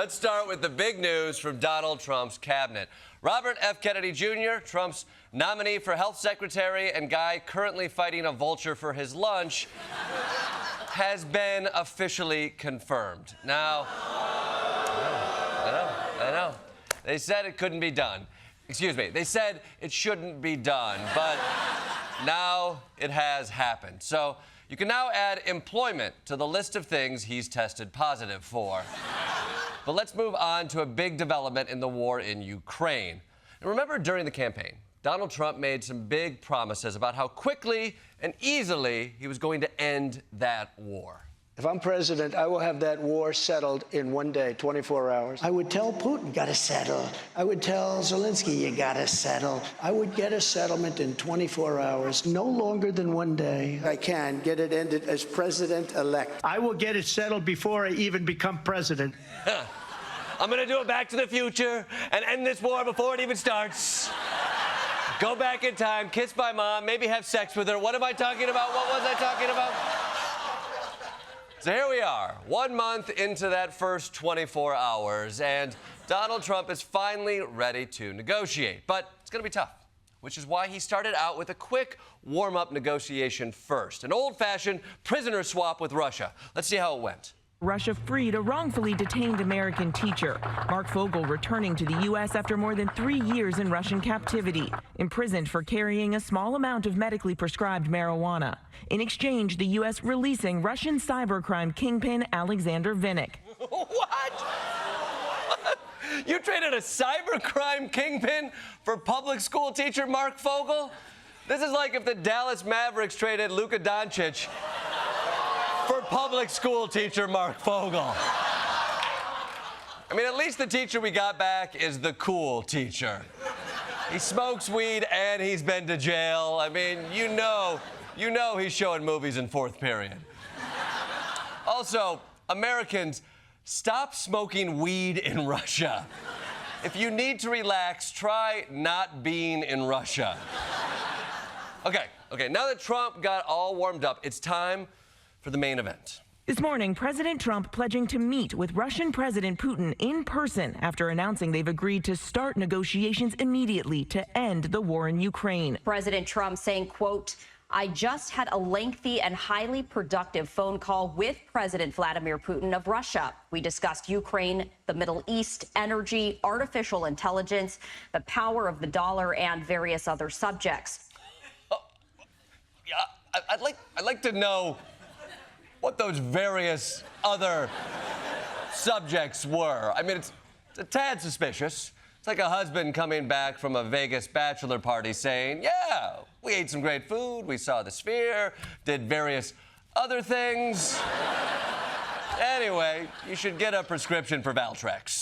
Let's start with the big news from Donald Trump's cabinet. Robert F. Kennedy Jr., Trump's nominee for health secretary and guy currently fighting a vulture for his lunch, has been officially confirmed. Now, I know. They said it couldn't be done. Excuse me, they said it shouldn't be done, but now it has happened. So you can now add employment to the list of things he's tested positive for. But let's move on to a big development in the war in Ukraine. And remember, during the campaign, Donald Trump made some big promises about how quickly and easily he was going to end that war. If I'm president, I will have that war settled in one day, 24 hours. I would tell Putin, gotta settle. I would tell Zelenskyy, you gotta settle. I would get a settlement in 24 hours, no longer than one day. I can get it ended as president-elect. I will get it settled before I even become president. I'm gonna do it Back to the Future and end this war before it even starts. Go back in time, kiss my mom, maybe have sex with her. What am I talking about? What was I talking about? So here we are, 1 month into that first 24 hours, and Donald Trump is finally ready to negotiate. But it's going to be tough, which is why he started out with a quick warm-up negotiation first, an old-fashioned prisoner swap with Russia. Let's see how it went. Russia freed a wrongfully detained American teacher. Mark Fogel returning to the U.S. after more than 3 years in Russian captivity, imprisoned for carrying a small amount of medically prescribed marijuana. In exchange, the U.S. releasing Russian cybercrime kingpin Alexander Vinnik. What? You traded a cybercrime kingpin for public school teacher Mark Fogel? This is like if the Dallas Mavericks traded Luka Doncic for public school teacher Mark Fogel. I mean, at least the teacher we got back is the cool teacher. He smokes weed and he's been to jail. I mean, you know he's showing movies in fourth period. Also, Americans, stop smoking weed in Russia. If you need to relax, try not being in Russia. Okay, now that Trump got all warmed up, it's time for the main event. This morning, President Trump pledging to meet with Russian President Putin in person after announcing they've agreed to start negotiations immediately to end the war in Ukraine. President Trump saying, quote, I just had a lengthy and highly productive phone call with President Vladimir Putin of Russia. We discussed Ukraine, the Middle East, energy, artificial intelligence, the power of the dollar, and various other subjects. Yeah, I'd like to know what those various other subjects were. I mean, it's a tad suspicious. It's like a husband coming back from a Vegas bachelor party saying, yeah, we ate some great food, we saw the Sphere, did various other things. Anyway, you should get a prescription for Valtrex.